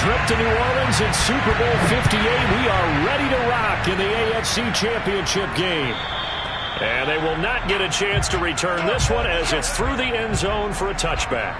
trip to New Orleans in Super Bowl 58. We are ready to rock in the AFC Championship game. And they will not get a chance to return this one as it's through the end zone for a touchback.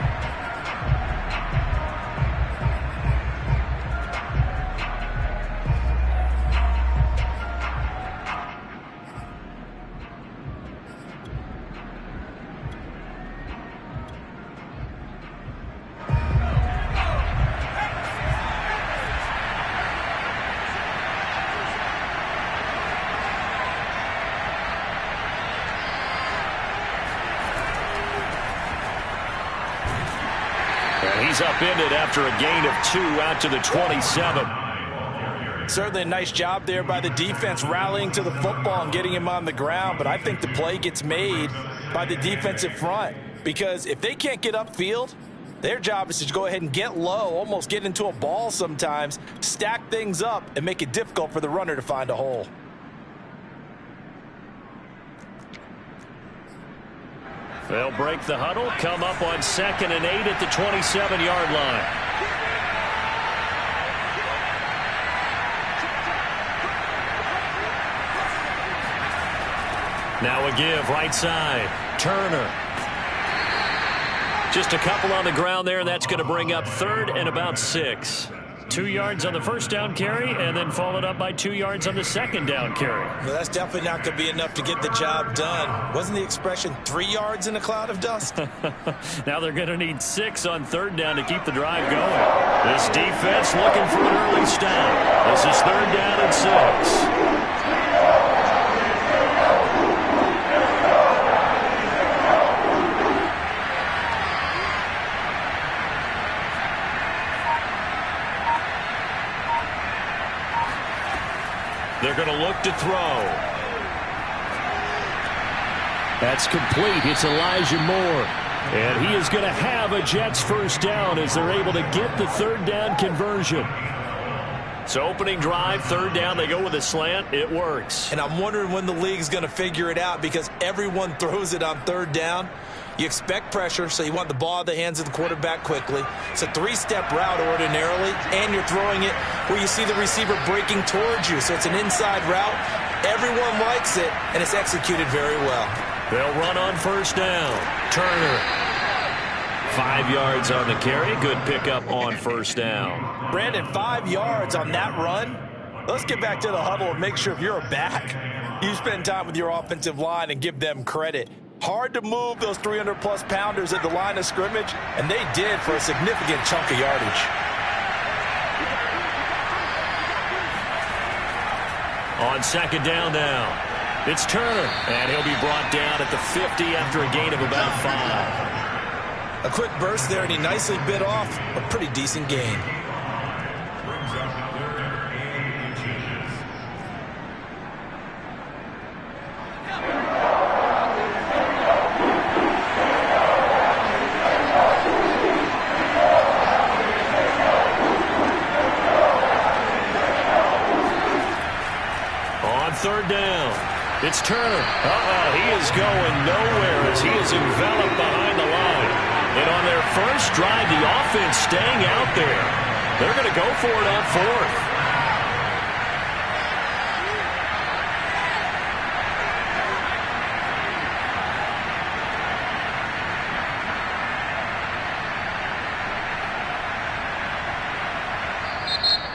He's upended after a gain of 2 out to the 27. Certainly a nice job there by the defense rallying to the football and getting him on the ground. But I think the play gets made by the defensive front, because if they can't get upfield, their job is to go ahead and get low, almost get into a ball sometimes, stack things up, and make it difficult for the runner to find a hole. They'll break the huddle, come up on 2nd and 8 at the 27-yard line. Now a give, right side. Turner. Just a couple on the ground there, and that's going to bring up 3rd and about 6. 2 yards on the first down carry, and then followed up by 2 yards on the second down carry. Well, that's definitely not going to be enough to get the job done. Wasn't the expression 3 yards in a cloud of dust? Now they're going to need 6 on 3rd down to keep the drive going. This defense looking for an early stop. This is 3rd down and 6. They're going to look to throw. That's complete. It's Elijah Moore. And he is going to have a Jets first down as they're able to get the 3rd down conversion. So opening drive, 3rd down, they go with a slant. It works. And I'm wondering when the league's going to figure it out, because everyone throws it on 3rd down. You expect pressure, so you want the ball in the hands of the quarterback quickly. It's a 3-step route ordinarily, and you're throwing it where you see the receiver breaking towards you. So it's an inside route. Everyone likes it, and it's executed very well. They'll run on first down. Turner. 5 yards on the carry. Good pickup on first down. Brandon, 5 yards on that run. Let's get back to the huddle and make sure if you're a back, you spend time with your offensive line and give them credit. Hard to move those 300-plus pounders at the line of scrimmage, and they did for a significant chunk of yardage. On 2nd down now, it's Turner, and he'll be brought down at the 50 after a gain of about 5. A quick burst there, and he nicely bit off a pretty decent gain. On 3rd down, it's Turner. He is going nowhere as he is enveloped behind the line. And on their first drive, the offense staying out there. They're going to go for it on 4th.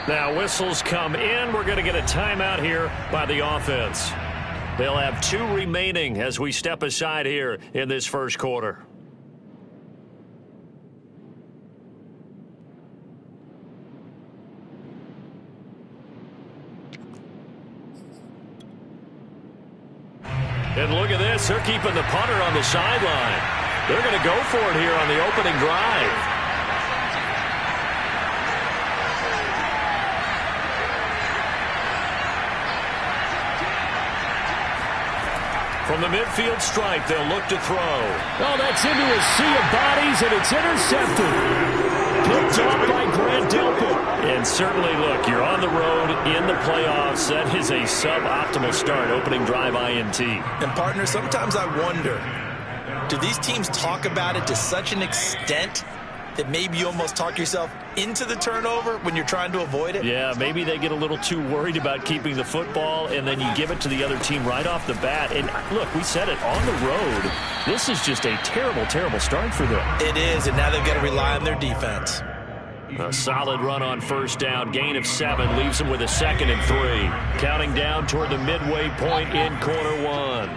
Now whistles come in. We're going to get a timeout here by the offense. They'll have 2 remaining as we step aside here in this first quarter. And look at this. They're keeping the punter on the sideline. They're going to go for it here on the opening drive. From the midfield stripe, they'll look to throw. Oh, that's into a sea of bodies, and it's intercepted. Picked off by Grant Delpit. And certainly, look, you're on the road in the playoffs. That is a suboptimal start, opening drive INT. And, partner, sometimes I wonder, do these teams talk about it to such an extent that maybe you almost talk yourself into the turnover when you're trying to avoid it? Yeah, maybe they get a little too worried about keeping the football, and then you give it to the other team right off the bat. And look, we said it, on the road, this is just a terrible, terrible start for them. It is, and now they've got to rely on their defense. A solid run on first down, gain of 7, leaves them with a 2nd and 3. Counting down toward the midway point in quarter 1.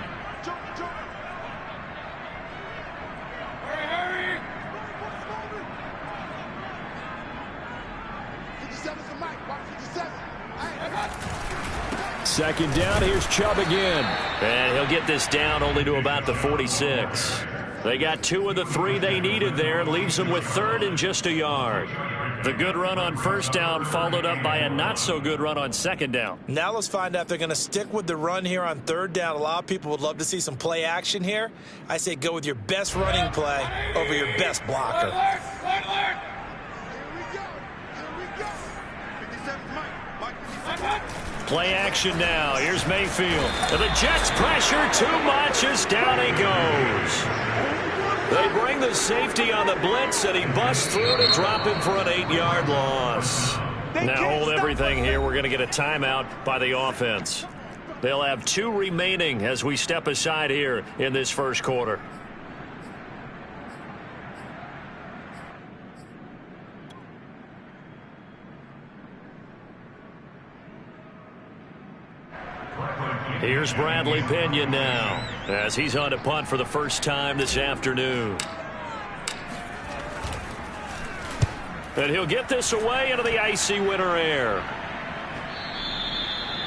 Second down, here's Chubb again. And he'll get this down only to about the 46. They got 2 of the 3 they needed there. Leaves them with 3rd and just a yard. The good run on first down followed up by a not-so-good run on second down. Now let's find out if they're going to stick with the run here on 3rd down. A lot of people would love to see some play action here. I say go with your best running play over your best blocker. Play action now. Here's Mayfield. The Jets pressure too much as down he goes. They bring the safety on the blitz, and he busts through to drop him for an 8-yard loss. Now hold everything here. We're going to get a timeout by the offense. They'll have 2 remaining as we step aside here in this first quarter. Here's Bradley Pinion now as he's on to punt for the first time this afternoon. And he'll get this away into the icy winter air.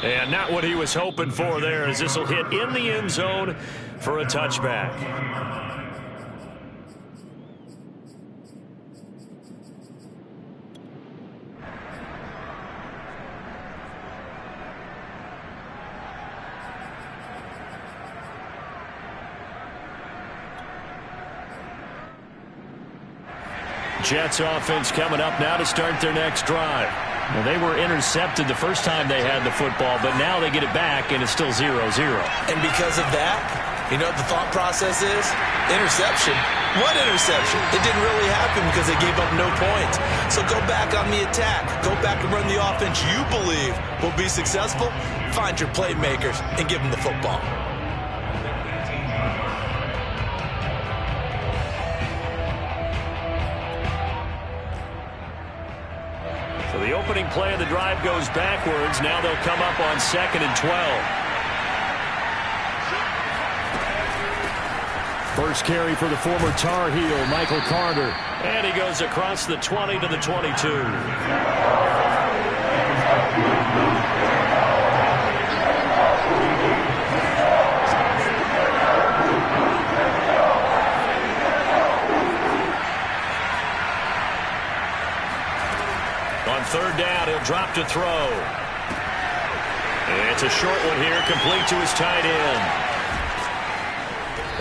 And not what he was hoping for there, as this will hit in the end zone for a touchback. Jets offense coming up now to start their next drive. Well, they were intercepted the first time they had the football, but now they get it back, and it's still 0-0. And because of that, you know what the thought process is? Interception. What interception? It didn't really happen because they gave up no points. So go back on the attack. Go back and run the offense you believe will be successful. Find your playmakers and give them the football. So the opening play of the drive goes backwards. Now they'll come up on 2nd and 12. First carry for the former Tar Heel, Michael Carter. And he goes across the 20 to the 22. On 3rd down, he'll drop to throw. It's a short one here, complete to his tight end.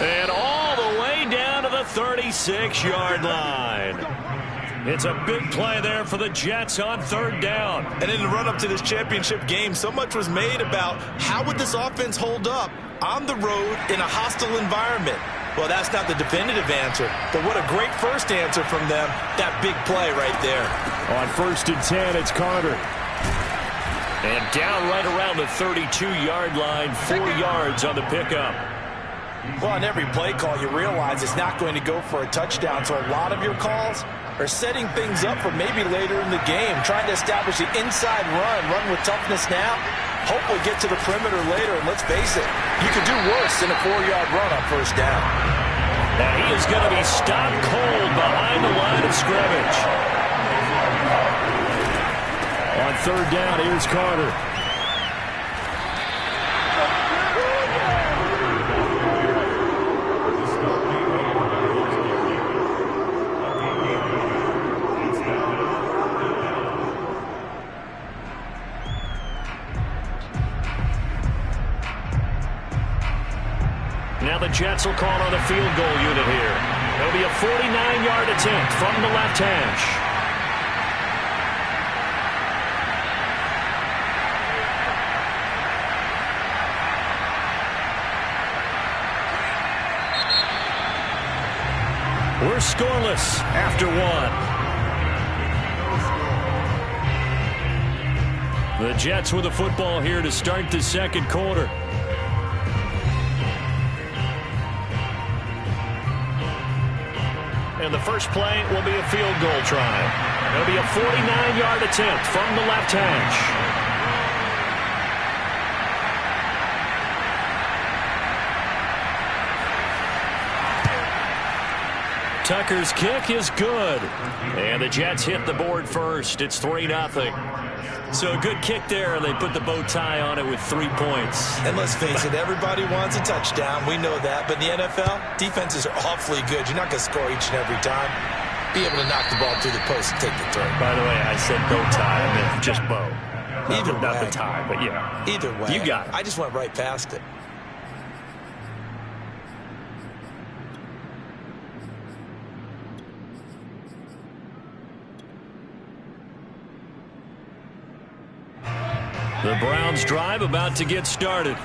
And all the way down to the 36-yard line. It's a big play there for the Jets on 3rd down. And in the run-up to this championship game, so much was made about how would this offense hold up on the road in a hostile environment. Well, that's not the definitive answer, but what a great first answer from them, that big play right there. On 1st and 10, it's Carter. And down right around the 32-yard line, 4 yards on the pickup. Well, on every play call, you realize it's not going to go for a touchdown, so a lot of your calls are setting things up for maybe later in the game, trying to establish the inside run with toughness now. Hopefully get to the perimeter later, and let's face it, you could do worse than a 4-yard run on 1st down. And he is going to be stopped cold behind the line of scrimmage. On 3rd down, here's Carter. Now the Jets will call on a field goal unit here. It'll be a 49-yard attempt from the left hash. We're scoreless after one. The Jets with the football here to start the second quarter. And the first play will be a field goal try. It'll be a 49-yard attempt from the left hash. Tucker's kick is good. And the Jets hit the board first. It's 3-0. So a good kick there, and they put the bow tie on it with 3 points. And let's face it, everybody wants a touchdown. We know that. But in the NFL, defenses are awfully good. You're not going to score each and every time. Be able to knock the ball through the post and take the throw. By the way, I said bow tie. I meant just bow. Either way. Not the tie, but yeah. Either way. You got it. I just went right past it. The Browns drive about to get started.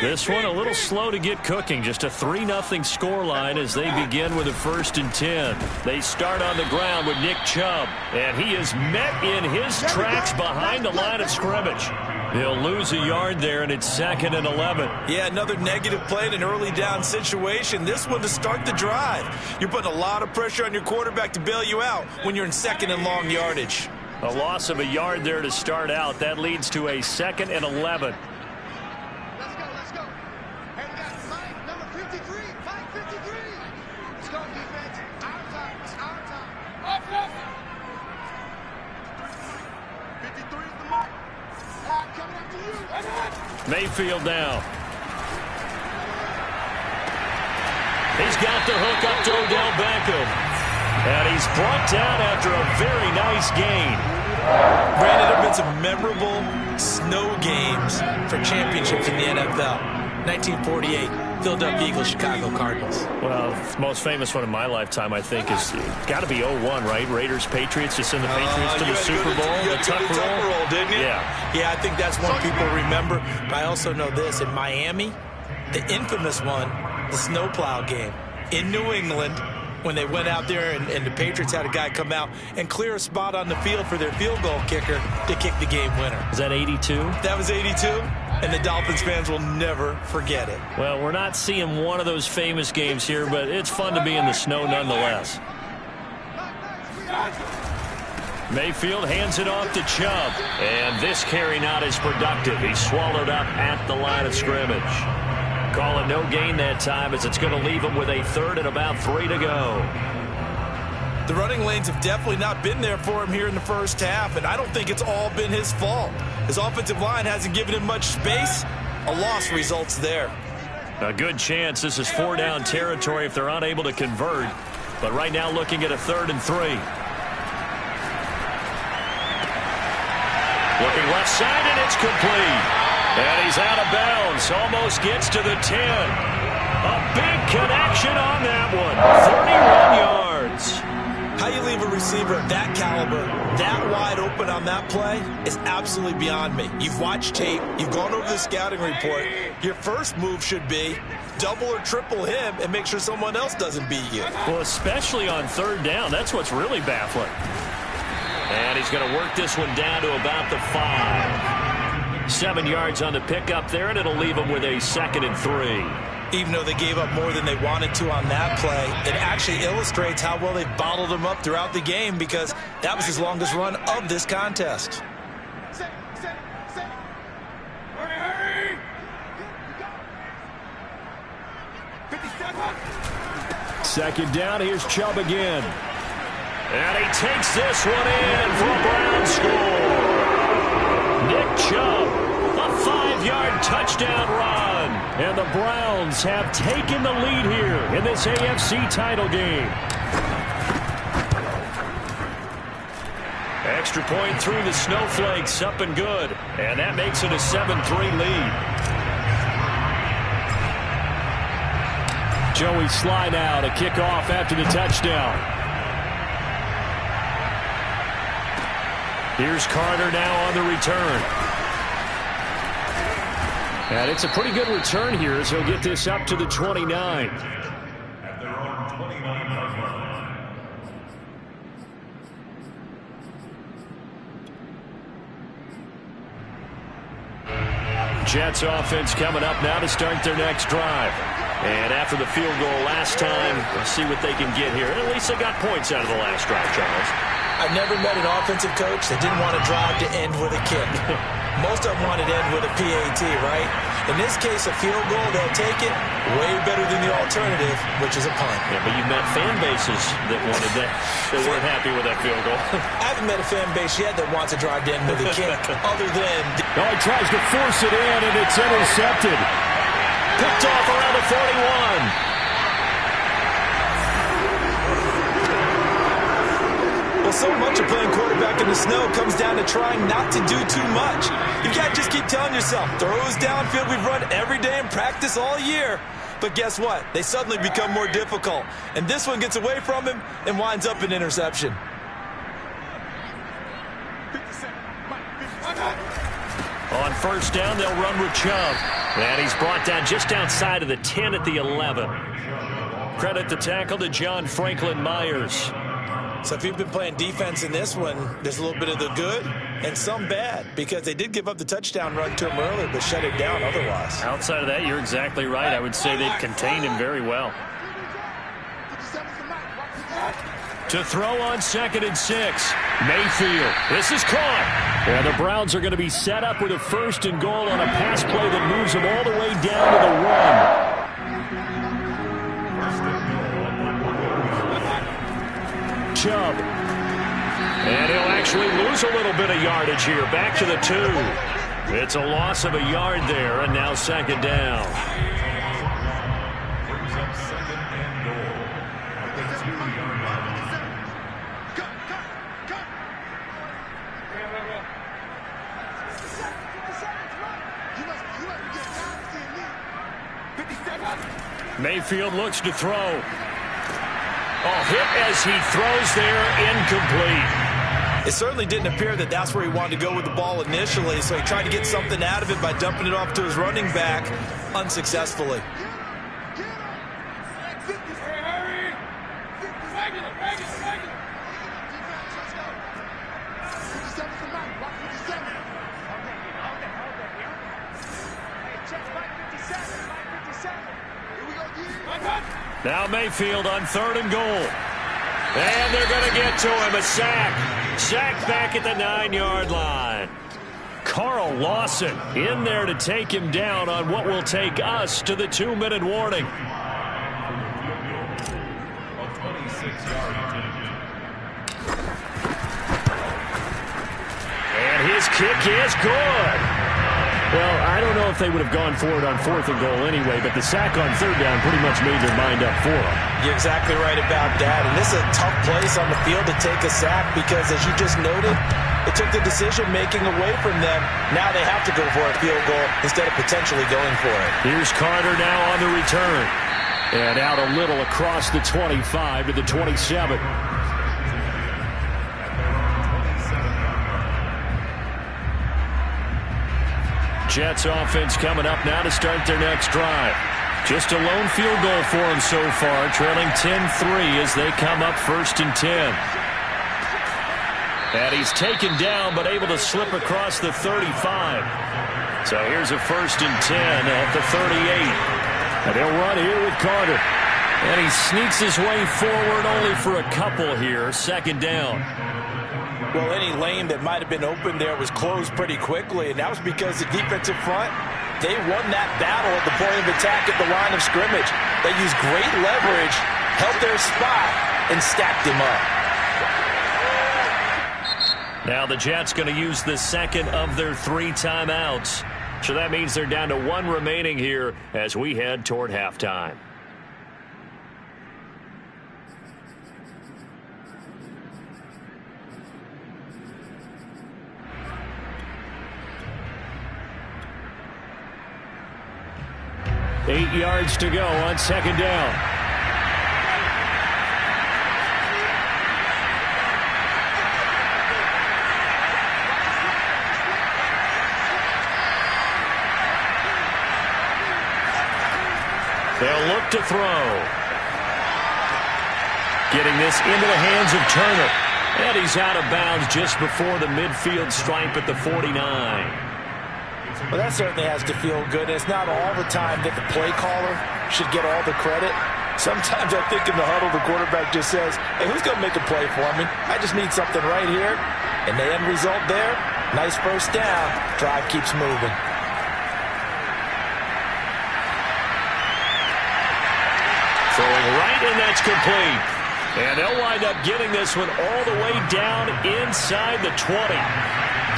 This one a little slow to get cooking. Just a 3-0 scoreline as they begin with a 1st and 10. They start on the ground with Nick Chubb. And he is met in his tracks behind the line of scrimmage. He'll lose a yard there, and it's 2nd and 11. Yeah, another negative play in an early down situation. This one to start the drive. You're putting a lot of pressure on your quarterback to bail you out when you're in 2nd and long yardage. A loss of a yard there to start out. That leads to a 2nd and 11. Let's go. Hey, we got Mike, number 53. Mike 53. Let's go, defense. Our time. It's our time. Up. 53 is the mark. Coming up to you. Mayfield now. He's got the hook up to Odell Beckham. And he's brought down after a very nice gain. Brandon, there have been some memorable snow games for championships in the NFL. 1948, Philadelphia Eagles, Chicago Cardinals. Well, the most famous one in my lifetime, I think, is got to be 01, right? Raiders, Patriots, to send the Patriots to the Super Bowl. The Tuck roll, didn't you? Yeah, I think that's one people remember. But I also know this. In Miami, the infamous one, the snowplow game in New England, when they went out there and the Patriots had a guy come out and clear a spot on the field for their field goal kicker to kick the game winner. Is that 82? That was 82, and the Dolphins fans will never forget it. Well, we're not seeing one of those famous games here, but it's fun to be in the snow nonetheless. Mayfield hands it off to Chubb, and this carry not as productive. He's swallowed up at the line of scrimmage. Call it no gain that time as it's going to leave him with a 3rd and about 3 to go. The running lanes have definitely not been there for him here in the first half, and I don't think it's all been his fault. His offensive line hasn't given him much space. A loss results there. A good chance this is 4-down territory if they're unable to convert. But right now looking at a 3rd and 3. Looking left side, and it's complete. And he's out of bounds. Almost gets to the 10. A big connection on that one. 31 yards. How you leave a receiver of that caliber, that wide open on that play is absolutely beyond me. You've watched tape. You've gone over the scouting report. Your first move should be double or triple him and make sure someone else doesn't beat you. Well, especially on 3rd down. That's what's really baffling. And he's going to work this one down to about the 5. 7 yards on the pickup there, and it'll leave them with a 2nd and 3. Even though they gave up more than they wanted to on that play, it actually illustrates how well they bottled them up throughout the game because that was his longest run of this contest. Second down, here's Chubb again. And he takes this one in for a Brown score. Nick Chubb, a 5-yard touchdown run. And the Browns have taken the lead here in this AFC title game. Extra point through the snowflakes, up and good. And that makes it a 7-3 lead. Joey Sly now to kick off after the touchdown. Here's Carter now on the return. And it's a pretty good return here as he'll get this up to the 29. At their own 29-yard line, Jets offense coming up now to start their next drive. And after the field goal last time, we'll see what they can get here. And at least they got points out of the last drive, Charles. I've never met an offensive coach that didn't want to drive to end with a kick. Most of them wanted to end with a PAT, right? In this case, a field goal, they'll take it way better than the alternative, which is a punt. Yeah, but you've met fan bases that wanted that. They weren't happy with that field goal. I haven't met a fan base yet that wants to drive to end with a kick, other than... Oh, he tries to force it in, and it's intercepted. Picked off around the 41. Well, so much of playing quarterback in the snow comes down to trying not to do too much. You got to just keep telling yourself, throws downfield we've run every day in practice all year. But guess what? They suddenly become more difficult. And this one gets away from him and winds up an interception. On first down, they'll run with Chubb. And he's brought down just outside of the 10 at the 11. Credit the tackle to John Franklin Myers. So if you've been playing defense in this one, there's a little bit of the good and some bad, because they did give up the touchdown run to him earlier, but shut it down otherwise. Outside of that, you're exactly right. I would say they've contained him very well. To throw on 2nd and 6. Mayfield. This is caught. And the Browns are going to be set up with a 1st and goal on a pass play that moves them all the way down to the 1. Chubb. And he'll actually lose a little bit of yardage here. Back to the 2. It's a loss of a yard there, and now 2nd down. Mayfield looks to throw. Oh, hit as he throws there, incomplete. It certainly didn't appear that that's where he wanted to go with the ball initially, so he tried to get something out of it by dumping it off to his running back unsuccessfully. Now Mayfield on 3rd and goal. And they're going to get to him. A sack. Sack back at the 9-yard line. Carl Lawson in there to take him down on what will take us to the 2-minute warning. And his kick is good. Well, I don't know if they would have gone for it on 4th and goal anyway, but the sack on 3rd down pretty much made their mind up for them. You're exactly right about that. And this is a tough place on the field to take a sack because, as you just noted, it took the decision-making away from them. Now they have to go for a field goal instead of potentially going for it. Here's Carter now on the return. And out a little across the 25 to the 27. Jets offense coming up now to start their next drive. Just a lone field goal for them so far, trailing 10-3 as they come up 1st and 10. And he's taken down but able to slip across the 35. So here's a 1st and 10 at the 38. And they'll run here with Carter. And he sneaks his way forward only for a couple here, 2nd down. Well, any lane that might have been open there was closed pretty quickly, and that was because the defensive front, they won that battle at the point of attack at the line of scrimmage. They used great leverage, held their spot, and stacked him up. Now the Jets going to use the 2nd of their 3 timeouts. So that means they're down to 1 remaining here as we head toward halftime. Eight yards to go on 2nd down. They'll look to throw. Getting this into the hands of Turner. And he's out of bounds just before the midfield stripe at the 49. Well, that certainly has to feel good. It's not all the time that the play caller should get all the credit. Sometimes I think in the huddle, the quarterback just says, hey, who's going to make a play for me? I just need something right here. And the end result there, nice first down. Drive keeps moving. Throwing right, and that's complete. And they'll wind up getting this one all the way down inside the 20.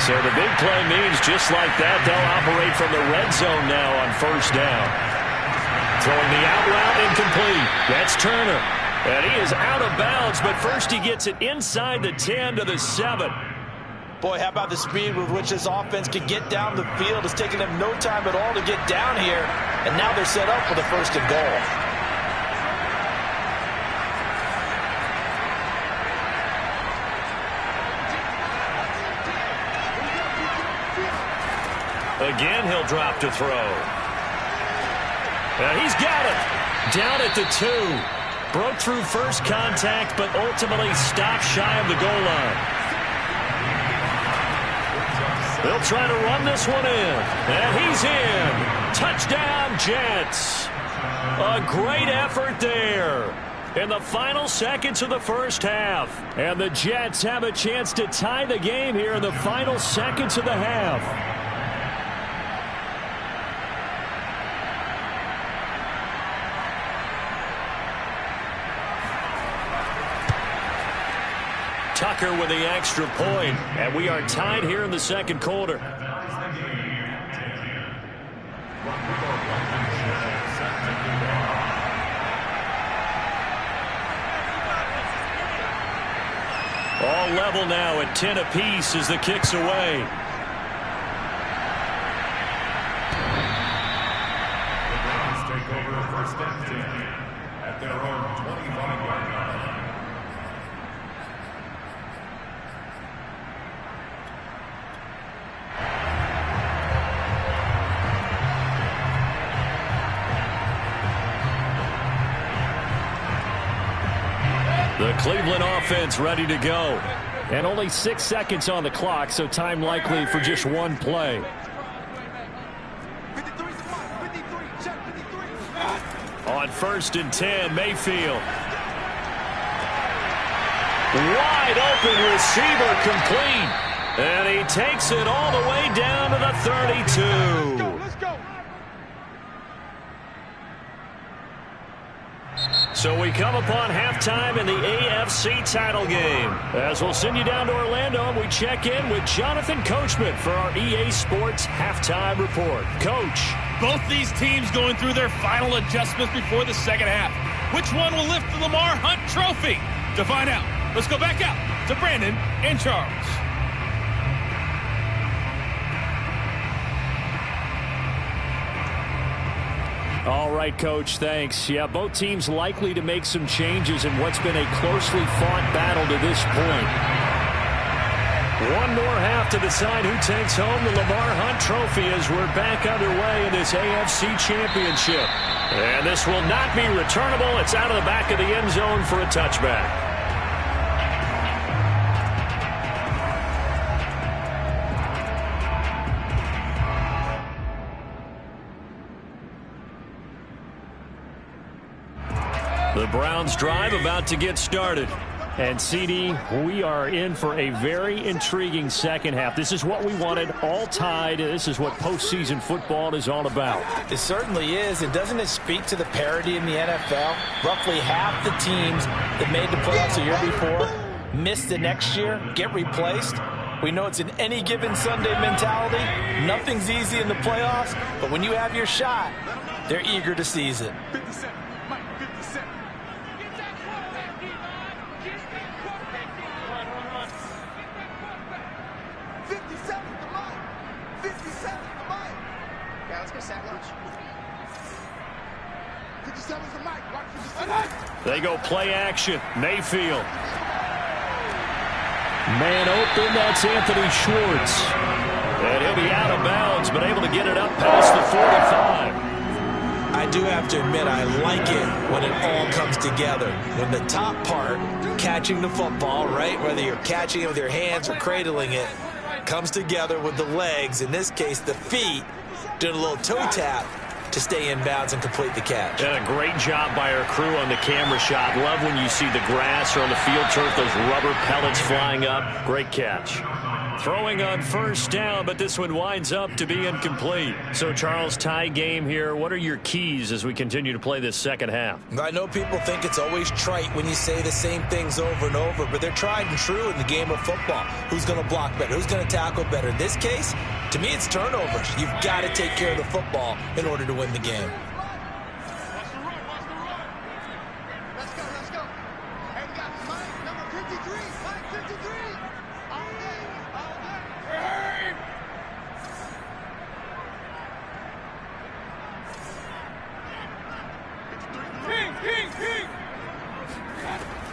So the big play means just like that, they'll operate from the red zone now on first down. Throwing the out route incomplete. That's Turner. And he is out of bounds, but first he gets it inside the 10 to the 7. Boy, how about the speed with which this offense can get down the field? It's taken them no time at all to get down here. And now they're set up for the first and goal. Again, he'll drop to throw. And he's got it. Down at the 2. Broke through first contact, but ultimately stopped shy of the goal line. They'll try to run this one in. And he's in. Touchdown, Jets. A great effort there in the final seconds of the first half. And the Jets have a chance to tie the game here in the final seconds of the half. Tucker with the extra point, and we are tied here in the second quarter. All level now at 10 apiece as the kick's away. The Browns take over first and 10 at their own 25-yard line. The Cleveland offense ready to go. And only 6 seconds on the clock, so time likely for just one play. 53, check 53. On first and 10, Mayfield. Wide open receiver complete. And he takes it all the way down to the 32. Let's go. So we come upon halftime in the AFC title game. As we'll send you down to Orlando, and we check in with Jonathan Coachman for our EA Sports Halftime Report. Coach. Both these teams going through their final adjustments before the second half. Which one will lift the Lamar Hunt Trophy? To find out, let's go back out to Brandon and Charles. All right, Coach, thanks. Yeah, both teams likely to make some changes in what's been a closely fought battle to this point. One more half to decide who takes home the Lamar Hunt Trophy as we're back underway in this AFC Championship. And this will not be returnable. It's out of the back of the end zone for a touchback. The Browns drive about to get started. And, CD, we are in for a very intriguing second half. This is what we wanted, all tied. This is what postseason football is all about. It certainly is. And doesn't it speak to the parity in the NFL? Roughly half the teams that made the playoffs the year before miss the next year, get replaced. We know it's an any given Sunday mentality. Nothing's easy in the playoffs, but when you have your shot, they're eager to seize it. 57. Mike, 57. 57 to Mike. 57 to Mike. Yeah, let's go sack lunch. 57 to Mike. Watch 57. They go play action. Mayfield. Man open, that's Anthony Schwartz. And he'll be out of bounds, but able to get it up past the 45. I do have to admit, I like it when it all comes together. When the top part, catching the football, right, whether you're catching it with your hands or cradling it, comes together with the legs, in this case the feet, did a little toe tap to stay in bounds and complete the catch. And a great job by our crew on the camera shot. Love when you see the grass or on the field turf, those rubber pellets flying up. Great catch. Throwing on first down, but this one winds up to be incomplete. So, Charles, tie game here. What are your keys as we continue to play this second half? I know people think it's always trite when you say the same things over and over, but they're tried and true in the game of football. Who's going to block better? Who's going to tackle better? In this case, to me, it's turnovers. You've got to take care of the football in order to win the game. Let's go, let's go. Hey, we got Mike, number 53. Mike 53. All day, all day.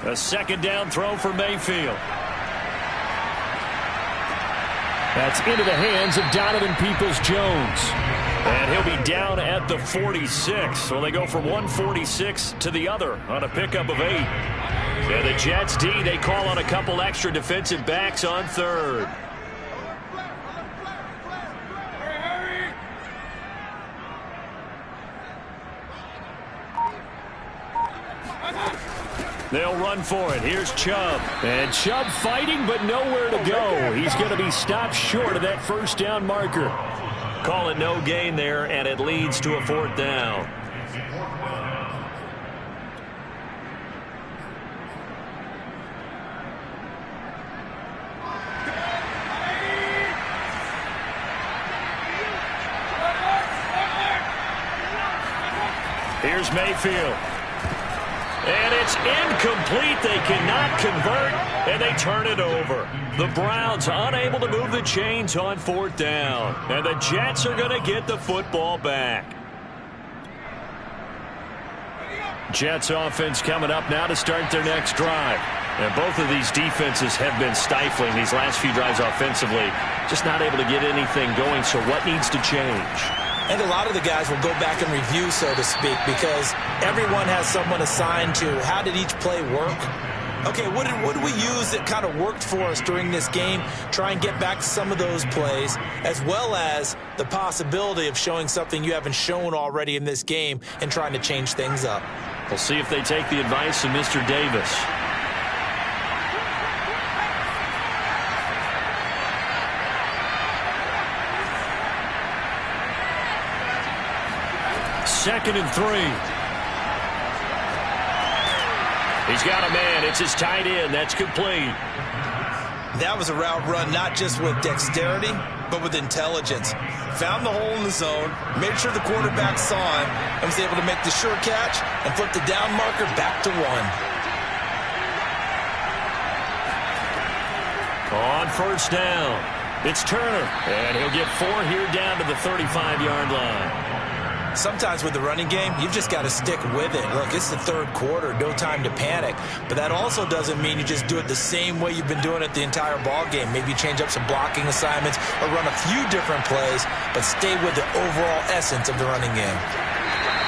A second down throw for Mayfield. That's into the hands of Donovan Peoples-Jones. And he'll be down at the 46. So they go from 146 to the other on a pickup of 8. And the Jets D, they call on a couple extra defensive backs on third. They'll run for it. Here's Chubb. And Chubb fighting, but nowhere to go. He's going to be stopped short of that first down marker. Call it no gain there, and it leads to a 4th down. Here's Mayfield. And it's incomplete. They cannot convert, and they turn it over. The Browns unable to move the chains on 4th down. And the Jets are going to get the football back. Jets offense coming up now to start their next drive. And both of these defenses have been stifling these last few drives offensively. Just not able to get anything going, so what needs to change? And a lot of the guys will go back and review, so to speak, because everyone has someone assigned to how did each play work. Okay, what did we use that kind of worked for us during this game? Try and get back to some of those plays, as well as the possibility of showing something you haven't shown already in this game and trying to change things up. We'll see if they take the advice of Mr. Davis. Second and 3. He's got a man. It's his tight end. That's complete. That was a route run not just with dexterity, but with intelligence. Found the hole in the zone, made sure the quarterback saw him, and was able to make the sure catch and flip the down marker back to 1. On first down, it's Turner. And he'll get 4 here down to the 35-yard line. Sometimes with the running game, you've just got to stick with it. Look, it's the 3rd quarter, no time to panic. But that also doesn't mean you just do it the same way you've been doing it the entire ball game. Maybe change up some blocking assignments or run a few different plays, but stay with the overall essence of the running game.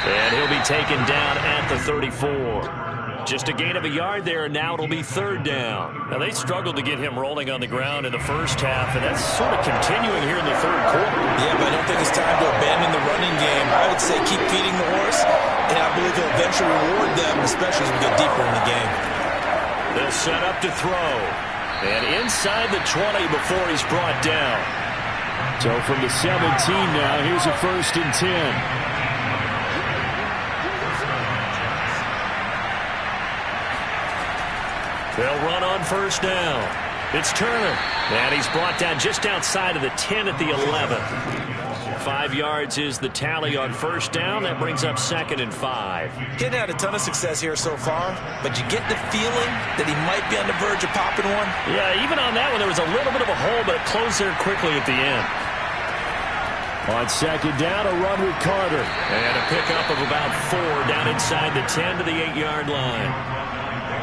And he'll be taken down at the 34. Just a gain of a yard there, and now it'll be 3rd down. Now, they struggled to get him rolling on the ground in the first half, and that's sort of continuing here in the 3rd quarter. Yeah, but I don't think it's time to abandon the running game. I would say keep feeding the horse, and I believe he'll eventually reward them, especially as we get deeper in the game. They'll set up to throw. And inside the 20 before he's brought down. So from the 17 now, here's a 1st and 10. They'll run on first down. It's Turner. And he's brought down just outside of the 10 at the 11. 5 yards is the tally on first down. That brings up 2nd and 5. He hadn't had a ton of success here so far, but you get the feeling that he might be on the verge of popping one. Yeah, even on that one, there was a little bit of a hole, but it closed there quickly at the end. On 2nd down, a run with Carter. And a pickup of about 4 down inside the 10 to the 8-yard line.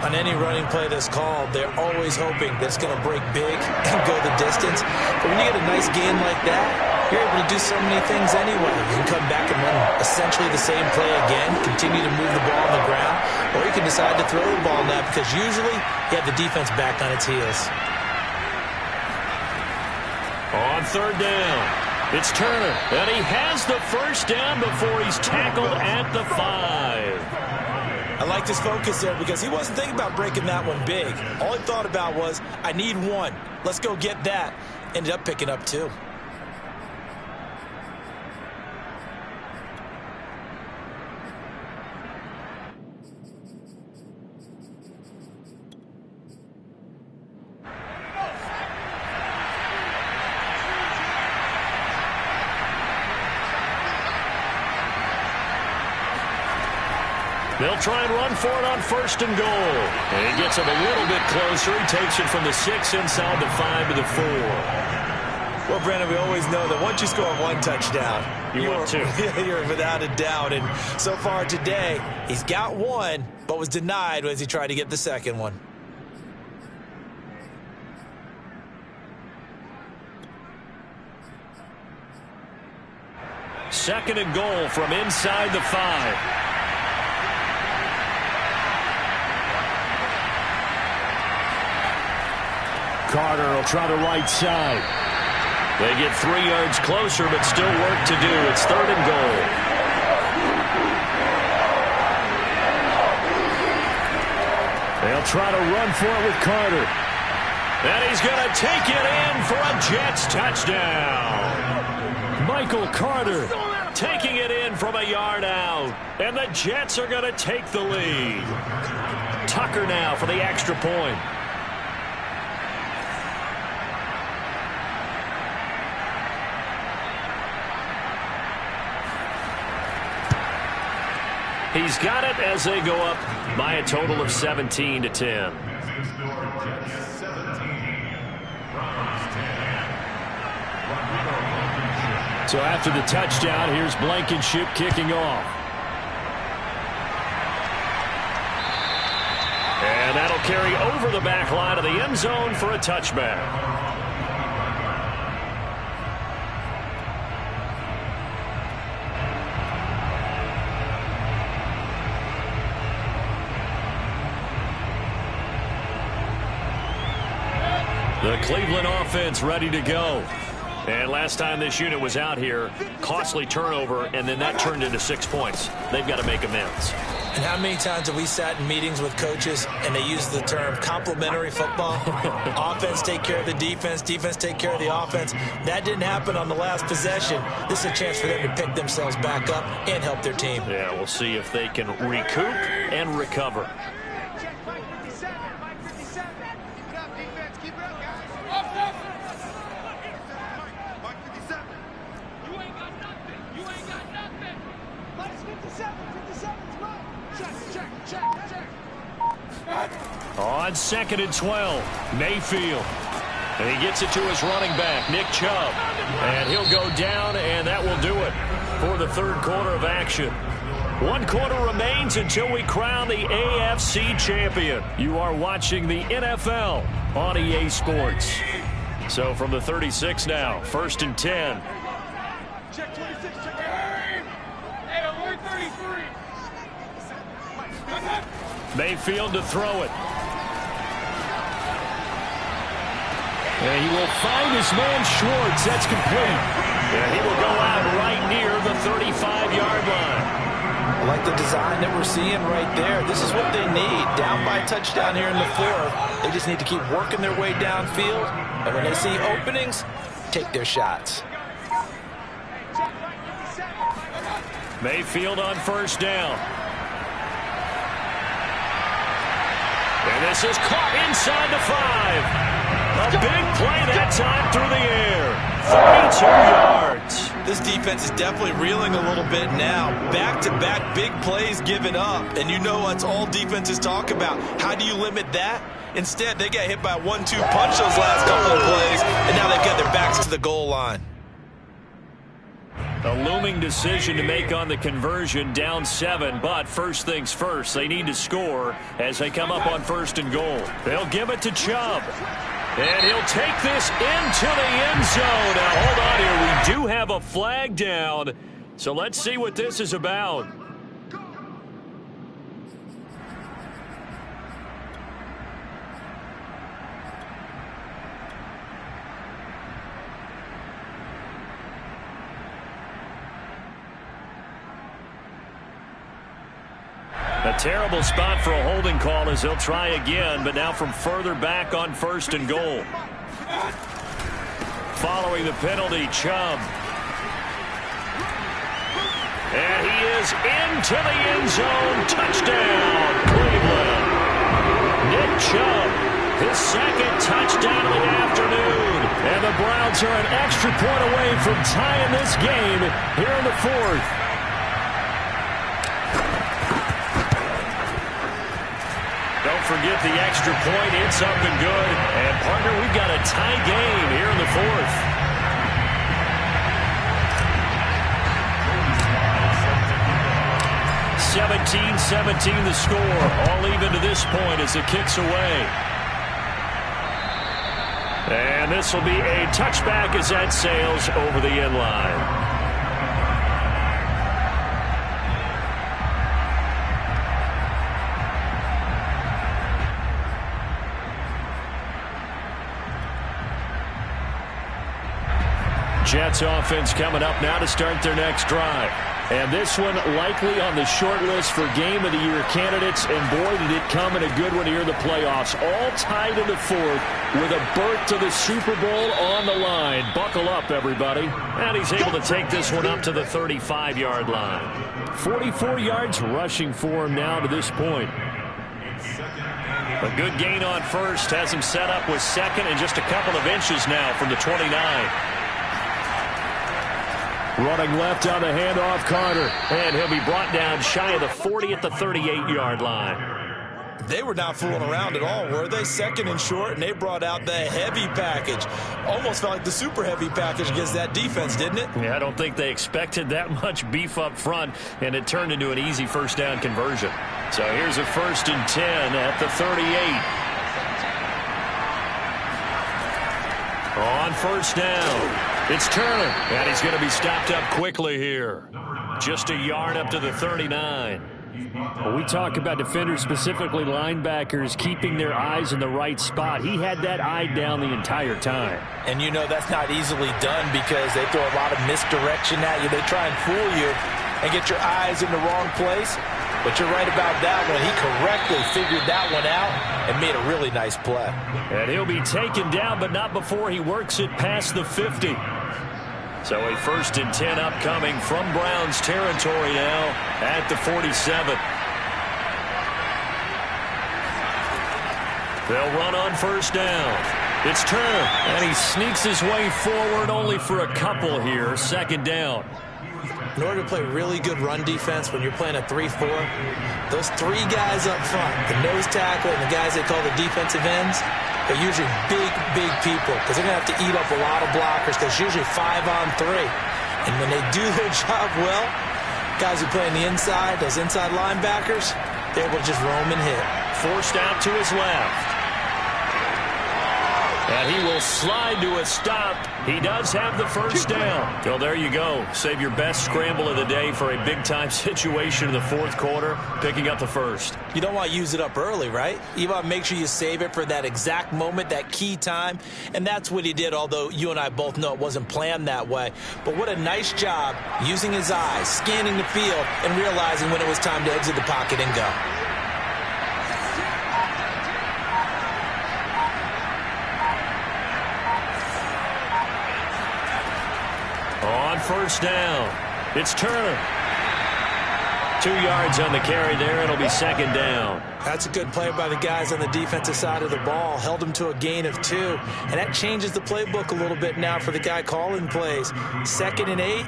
On any running play that's called, they're always hoping that it's going to break big and go the distance. But when you get a nice gain like that, you're able to do so many things anyway. You can come back and run essentially the same play again, continue to move the ball on the ground, or you can decide to throw the ball now because usually you have the defense back on its heels. On third down, it's Turner, and he has the first down before he's tackled at the 5. I liked his focus there because he wasn't thinking about breaking that one big. All he thought about was, I need one. Let's go get that. Ended up picking up 2. They'll try and run for it on first and goal. And he gets him a little bit closer. He takes it from the 6 inside the 5 to the 4. Well, Brandon, we always know that once you score 1 touchdown, you're without a doubt. And so far today, he's got 1, but was denied as he tried to get the second one. Second and goal from inside the 5. Carter will try the right side. They get 3 yards closer, but still work to do. It's third and goal. They'll try to run for it with Carter. And he's going to take it in for a Jets touchdown. Michael Carter taking it in from a yard out. And the Jets are going to take the lead. Tucker now for the extra point. He's got it as they go up by a total of 17-10. So after the touchdown, here's Blankenship kicking off. And that'll carry over the back line of the end zone for a touchback. The Cleveland offense ready to go. And last time this unit was out here, costly turnover, and then that turned into 6 points. They've got to make amends. And how many times have we sat in meetings with coaches and they use the term complementary football? Offense take care of the defense, defense take care of the offense. That didn't happen on the last possession. This is a chance for them to pick themselves back up and help their team. Yeah, we'll see if they can recoup and recover. On second and 12, Mayfield. And he gets it to his running back, Nick Chubb. And he'll go down, and that will do it for the third quarter of action. 1 quarter remains until we crown the AFC champion. You are watching the NFL on EA Sports. So from the 36 now, first and 10. Check 26, check game. Hey, alert 33. Mayfield to throw it. And he will find his man Schwartz. That's complete. And he will go out right near the 35-yard line. I like the design that we're seeing right there. This is what they need. Down by a touchdown here in the fourth. They just need to keep working their way downfield. And when they see openings, take their shots. Mayfield on first down. And this is caught inside the 5. A big play that time through the air. 32 yards. This defense is definitely reeling a little bit now. Back-to-back big plays given up. And you know that's all defenses talk about. How do you limit that? Instead, they got hit by a 1-2 punch those last couple of plays, and now they've got their backs to the goal line. A looming decision to make on the conversion, down 7, but first things first, they need to score as they come up on first and goal. They'll give it to Chubb. And he'll take this into the end zone. Now, hold on here. We do have a flag down. So let's see what this is about. A terrible spot for a holding call as he'll try again, but now from further back on 1st and goal. Following the penalty, Chubb. And he is into the end zone. Touchdown, Cleveland. Nick Chubb, his 2nd touchdown of the afternoon. And the Browns are an extra point away from tying this game here in the 4th. Don't forget the extra point. It's up and good. And, partner, we've got a tie game here in the 4th. (17-17) the score. All even to this point as it kicks away. And this will be a touchback as that sails over the end line. Jets offense coming up now to start their next drive. And this one likely on the short list for Game of the Year candidates. And boy, did it come in a good one here in the playoffs. All tied in the 4th with a berth to the Super Bowl on the line. Buckle up, everybody. And he's able to take this one up to the 35-yard line. 44 yards rushing for him now to this point. A good gain on 1st. Has him set up with 2nd and just a couple of inches now from the 29. Running left on the handoff, Carter. And he'll be brought down shy of the 40 at the 38-yard line. They were not fooling around at all, were they? 2nd and short, and they brought out the heavy package. Almost felt like the super heavy package against that defense, didn't it? Yeah, I don't think they expected that much beef up front, and it turned into an easy 1st down conversion. So here's a 1st and 10 at the 38. On 1st down. It's Turner, and he's going to be stopped up quickly here. Just a yard up to the 39. Well, we talk about defenders, specifically linebackers, keeping their eyes in the right spot. He had that eye down the entire time. And you know that's not easily done because they throw a lot of misdirection at you. They try and fool you and get your eyes in the wrong place. But you're right about that one. He correctly figured that one out and made a really nice play. And he'll be taken down, but not before he works it past the 50. So a 1st and 10 upcoming from Browns territory now at the 47. They'll run on 1st down. It's Turner, and he sneaks his way forward only for a couple here. 2nd down. In order to play really good run defense when you're playing a 3-4, those 3 guys up front, the nose tackle and the guys they call the defensive ends, they're usually big people because they're going to have to eat up a lot of blockers because it's usually 5-on-3. And when they do their job well, guys who play on the inside, those inside linebackers, they're able to just roam and hit. Forced out to his left. And he will slide to a stop. He does have the 1st down. Well, there you go. Save your best scramble of the day for a big-time situation in the 4th quarter, picking up the 1st. You don't want to use it up early, right? You want to make sure you save it for that exact moment, that key time. And that's what he did, although you and I both know it wasn't planned that way. But what a nice job using his eyes, scanning the field, and realizing when it was time to exit the pocket and go. On 1st down, it's Turner. 2 yards on the carry there. It'll be 2nd down. That's a good play by the guys on the defensive side of the ball. Held him to a gain of 2. And that changes the playbook a little bit now for the guy calling plays. 2nd and 8.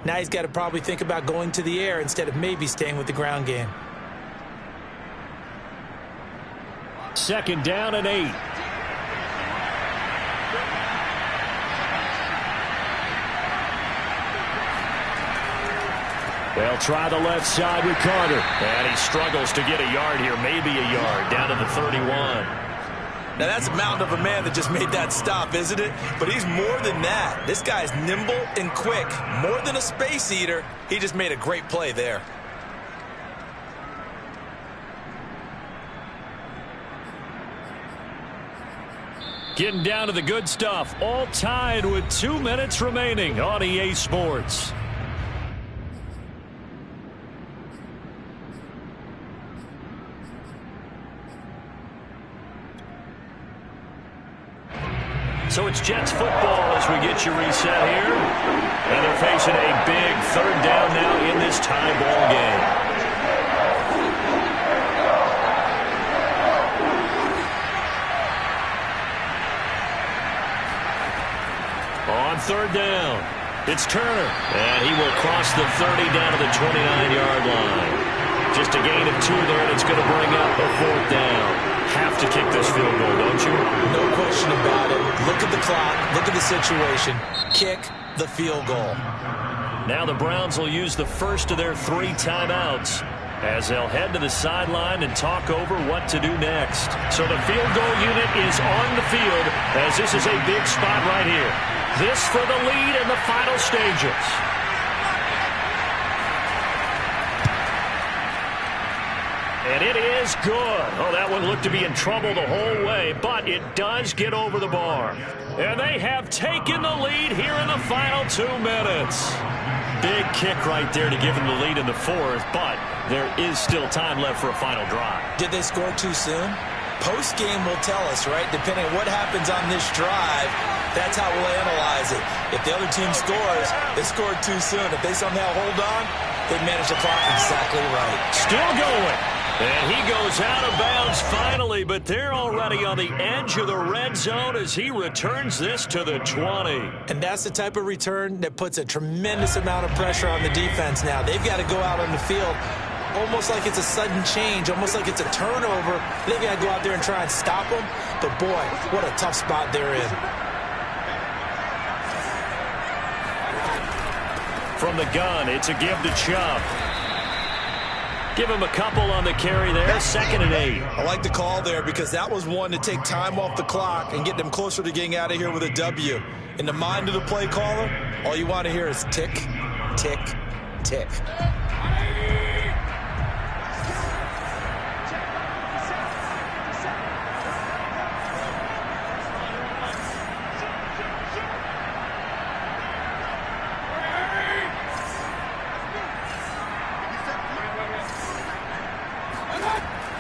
Now he's got to probably think about going to the air instead of maybe staying with the ground game. 2nd down and 8. They'll try the left side with Carter. And he struggles to get a yard here, maybe a yard, down to the 31. Now, that's a mountain of a man that just made that stop, isn't it? But he's more than that. This guy's nimble and quick. More than a space eater. He just made a great play there. Getting down to the good stuff. All tied with 2 minutes remaining on EA Sports. So it's Jets football as we get you reset here. And they're facing a big third down now in this tie ball game. On third down, it's Turner. And he will cross the 30 down to the 29-yard line. Just a gain of 2 there, and it's going to bring up a fourth down. Have to kick this field goal, don't you? No question about it. Look at the clock. Look at the situation. Kick the field goal. Now the Browns will use the first of their 3 timeouts as they'll head to the sideline and talk over what to do next. So the field goal unit is on the field as this is a big spot right here. This for the lead in the final stages. And it is good. Oh, that one looked to be in trouble the whole way, but it does get over the bar. And they have taken the lead here in the final 2 minutes. Big kick right there to give them the lead in the fourth, but there is still time left for a final drive. Did they score too soon? Post-game will tell us, right? Depending on what happens on this drive, that's how we'll analyze it. If the other team scores, they scored too soon. If they somehow hold on, they manage the clock exactly right. Still going. And he goes out of bounds finally, but they're already on the edge of the red zone as he returns this to the 20. And that's the type of return that puts a tremendous amount of pressure on the defense now. They've got to go out on the field almost like it's a sudden change, almost like it's a turnover. They've got to go out there and try and stop them. But, boy, what a tough spot they're in. From the gun, it's a give to Chubb. Give him a couple on the carry there, 2nd and 8. I like the call there because that was one to take time off the clock and get them closer to getting out of here with a W. In the mind of the play caller, all you want to hear is tick, tick, tick.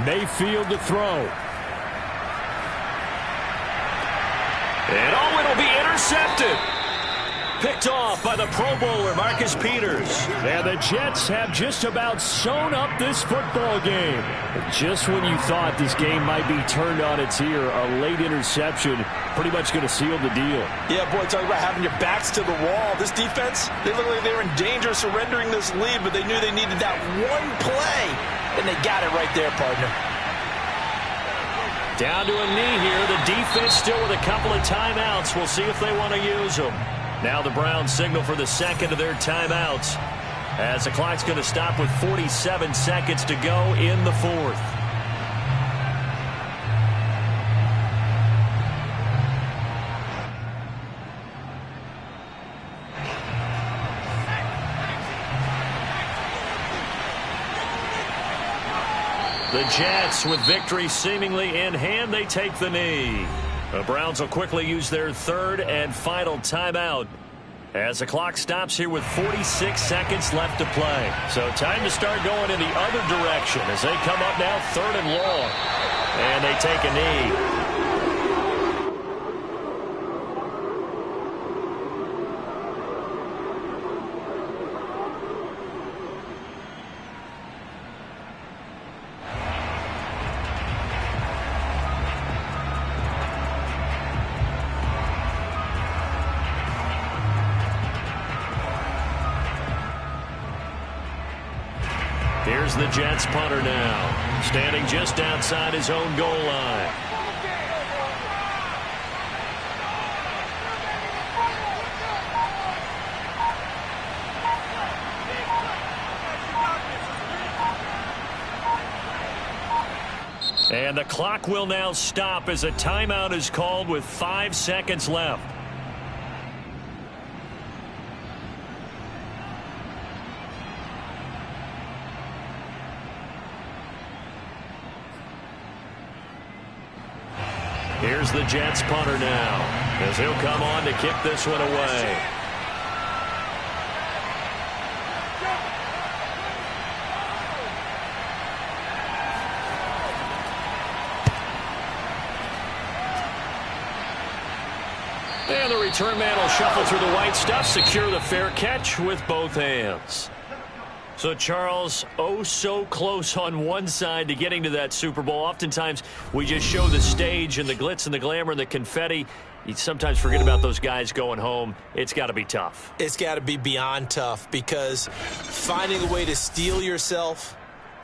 Mayfield to throw. And oh, it'll be intercepted. Picked off by the Pro Bowler, Marcus Peters. And the Jets have just about sewn up this football game. Just when you thought this game might be turned on its ear, a late interception pretty much going to seal the deal. Yeah, boy, talk about having your backs to the wall. This defense, they look like they were in danger of surrendering this lead, but they knew they needed that one play. And they got it right there, partner. Down to a knee here. The defense still with a couple of timeouts. We'll see if they want to use them. Now the Browns signal for the second of their timeouts as the clock's going to stop with 47 seconds to go in the fourth. The Jets, with victory seemingly in hand, they take the knee. The Browns will quickly use their third and final timeout as the clock stops here with 46 seconds left to play. So time to start going in the other direction as they come up now 3rd and long. And they take a knee. Here's the Jets punter now, standing just outside his own goal line. And the clock will now stop as a timeout is called with 5 seconds left. Here's the Jets punter now as he'll come on to kick this one away. return man will shuffle through the white stuff, secure the fair catch with both hands. So, Charles, oh so close on one side to getting to that Super Bowl. Oftentimes, we just show the stage and the glitz and the glamour and the confetti. You sometimes forget about those guys going home. It's got to be tough. It's got to be beyond tough, because finding a way to steel yourself,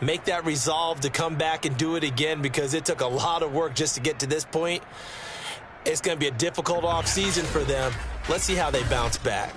make that resolve to come back and do it again, because it took a lot of work just to get to this point. It's going to be a difficult offseason for them. Let's see how they bounce back.